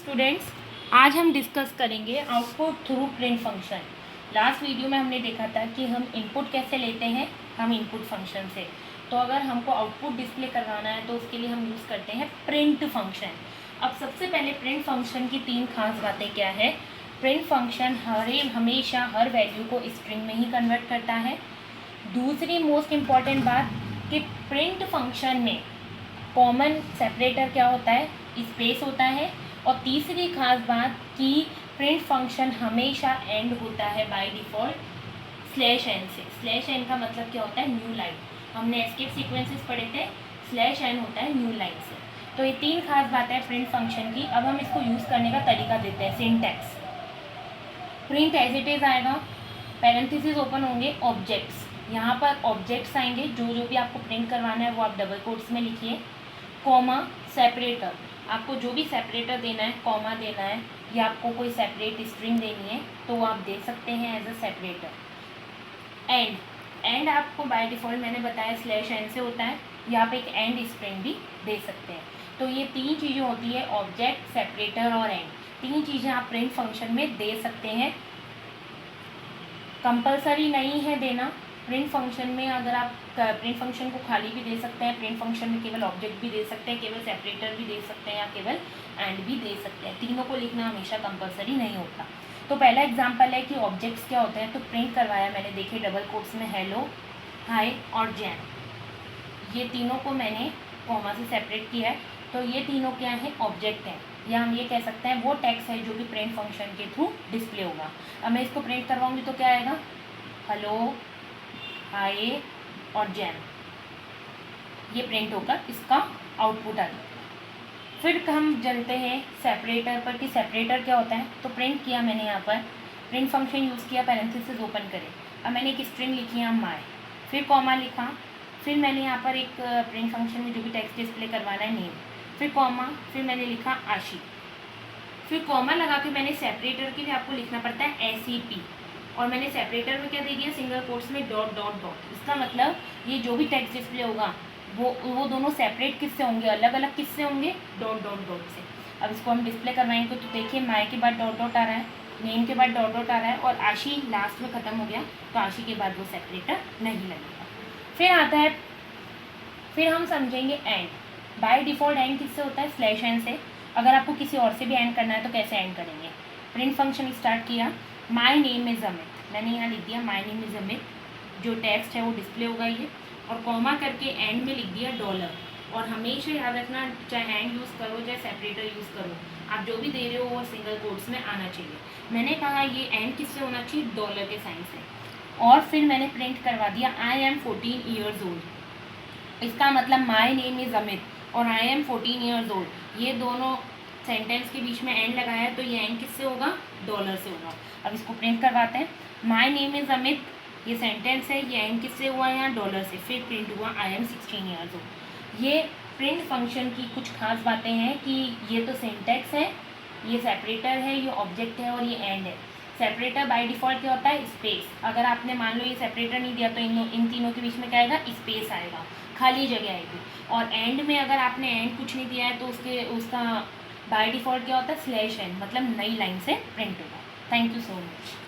Students, आज हम discuss करेंगे output through print function. Last video में हमने देखा था कि हम इनपुट कैसे लेते हैं, हम इनपुट फंक्शन से। तो अगर हमको आउटपुट डिस्प्ले करवाना है तो उसके लिए हम यूज़ करते हैं प्रिंट फंक्शन। अब सबसे पहले प्रिंट फंक्शन की तीन खास बातें क्या है। प्रिंट फंक्शन हमेशा हर वैल्यू को स्ट्रिंग में ही कन्वर्ट करता है। दूसरी मोस्ट इम्पॉर्टेंट बात कि प्रिंट फंक्शन में कॉमन सेपरेटर क्या होता है, स्पेस होता है। और तीसरी खास बात कि प्रिंट फंक्शन हमेशा एंड होता है बाय डिफ़ॉल्ट /n से। /n का मतलब क्या होता है, न्यू लाइन। हमने एस्केप सीक्वेंसेस पढ़े थे, /n होता है न्यू लाइन से। तो ये तीन खास बातें हैं प्रिंट फंक्शन की। अब हम इसको यूज़ करने का तरीका देते हैं। Syntax, print as it is आएगा, पैरेंथेसिस ओपन होंगे, ऑब्जेक्ट्स, यहाँ पर ऑब्जेक्ट्स आएंगे। जो भी आपको प्रिंट करवाना है वो आप डबल कोट्स में लिखिए, कॉमा सेपरेटर, आपको जो भी सेपरेटर देना है, कॉमा देना है, या आपको कोई सेपरेट स्ट्रिंग देनी है तो वो आप दे सकते हैं एज अ सेपरेटर। एंड आपको बाय डिफ़ॉल्ट मैंने बताया /n से होता है, या आप एक एंड स्ट्रिंग भी दे सकते हैं। तो ये तीन चीज़ें होती है, ऑब्जेक्ट, सेपरेटर और एंड। तीन चीज़ें आप प्रिंट फंक्शन में दे सकते हैं। कंपलसरी नहीं है देना प्रिंट फंक्शन में। अगर आप प्रिंट फंक्शन को खाली भी दे सकते हैं, प्रिंट फंक्शन में केवल ऑब्जेक्ट भी दे सकते हैं, केवल सेपरेटर भी दे सकते हैं, या केवल एंड भी दे सकते हैं। तीनों को लिखना हमेशा कंपलसरी नहीं होता। तो पहला एग्जांपल है कि ऑब्जेक्ट्स क्या होते हैं। तो प्रिंट करवाया मैंने, देखिए डबल कोट्स में हेलो, हाय और जैन, ये तीनों को मैंने कॉमा से सेपरेट किया है। तो ये तीनों क्या है, ऑब्जेक्ट हैं, या हम ये कह सकते हैं वो टेक्स्ट है जो कि प्रिंट फंक्शन के थ्रू डिस्प्ले होगा। अब मैं इसको प्रिंट करवाऊँगी तो क्या आएगा, हेलो, हाय और जैन, ये प्रिंट होकर इसका आउटपुट आ जाएगा। फिर हम चलते हैं सेपरेटर पर कि सेपरेटर क्या होता है। तो प्रिंट किया मैंने, यहाँ पर प्रिंट फंक्शन यूज़ किया, पैरेंथेसिस ओपन करें। अब मैंने एक स्ट्रिंग लिखी है माय, फिर कॉमा लिखा, फिर मैंने यहाँ पर एक प्रिंट फंक्शन में जो भी टेक्स्ट डिस्प्ले करवाना है नेम, फिर कॉमा, फिर मैंने लिखा आशी, फिर कॉमा लगा के मैंने सेपरेटर के लिए आपको लिखना पड़ता है SEP, और मैंने सेपरेटर में क्या दे दिया, सिंगल कोट्स में डॉट डॉट डॉट। इसका मतलब ये जो भी टेक्स्ट डिस्प्ले होगा वो दोनों सेपरेट किससे होंगे, अलग अलग किससे होंगे, डॉट डॉट डॉट से। अब इसको हम डिस्प्ले करवाएंगे तो देखिए माय के बाद डॉट डॉट आ रहा है, नेम के बाद डॉट डॉट आ रहा है, और आशी लास्ट में ख़त्म हो गया, तो आशी के बाद वो सेपरेटर नहीं लगेगा। फिर आता है, फिर हम समझेंगे एंड। बाय डिफ़ॉल्ट एंड किससे होता है, /n से। अगर आपको किसी और से भी एंड करना है तो कैसे एंड करेंगे। प्रिंट फंक्शन स्टार्ट किया, माय नेम इज़ अमित, मैंने यहाँ लिख दिया माय नेम इज़ अमित, जो टेक्स्ट है वो डिस्प्ले होगा ये, और कॉमा करके एंड में लिख दिया $। और हमेशा याद रखना, चाहे एंड यूज़ करो चाहे सेपरेटर यूज़ करो, आप जो भी दे रहे हो वो सिंगल कोट्स में आना चाहिए। मैंने कहा ये एंड किससे होना चाहिए, $, के साइन से। और फिर मैंने प्रिंट करवा दिया आई एम 14 ईयर्स ओल्ड। इसका मतलब माय नेम इज़ अमित और आई एम 14 ईयर्स ओल्ड, ये दोनों सेंटेंस के बीच में एंड लगाया है, तो ये एंड किससे होगा, $, से होगा। अब इसको प्रिंट करवाते हैं, माय नेम इज़ अमित, ये सेंटेंस है, ये एंड किससे हुआ है, यहाँ $, से। फिर प्रिंट हुआ आई एम 16 ईयर्स ओल्ड। ये प्रिंट फंक्शन की कुछ खास बातें हैं कि ये तो सिंटैक्स है, ये सेपरेटर है, ये ऑब्जेक्ट है और ये एंड है। सेपरेटर बाय डिफ़ॉल्ट क्या होता है, स्पेस। अगर आपने मान लो ये सेपरेटर नहीं दिया तो इन तीनों के बीच में क्या आएगा, स्पेस आएगा, खाली जगह आएगी। और एंड में अगर आपने एंड कुछ नहीं दिया है तो उसका बाय डिफ़ॉल्ट क्या होता है, /n, मतलब नई लाइन से प्रिंट होगा। Thank you so much.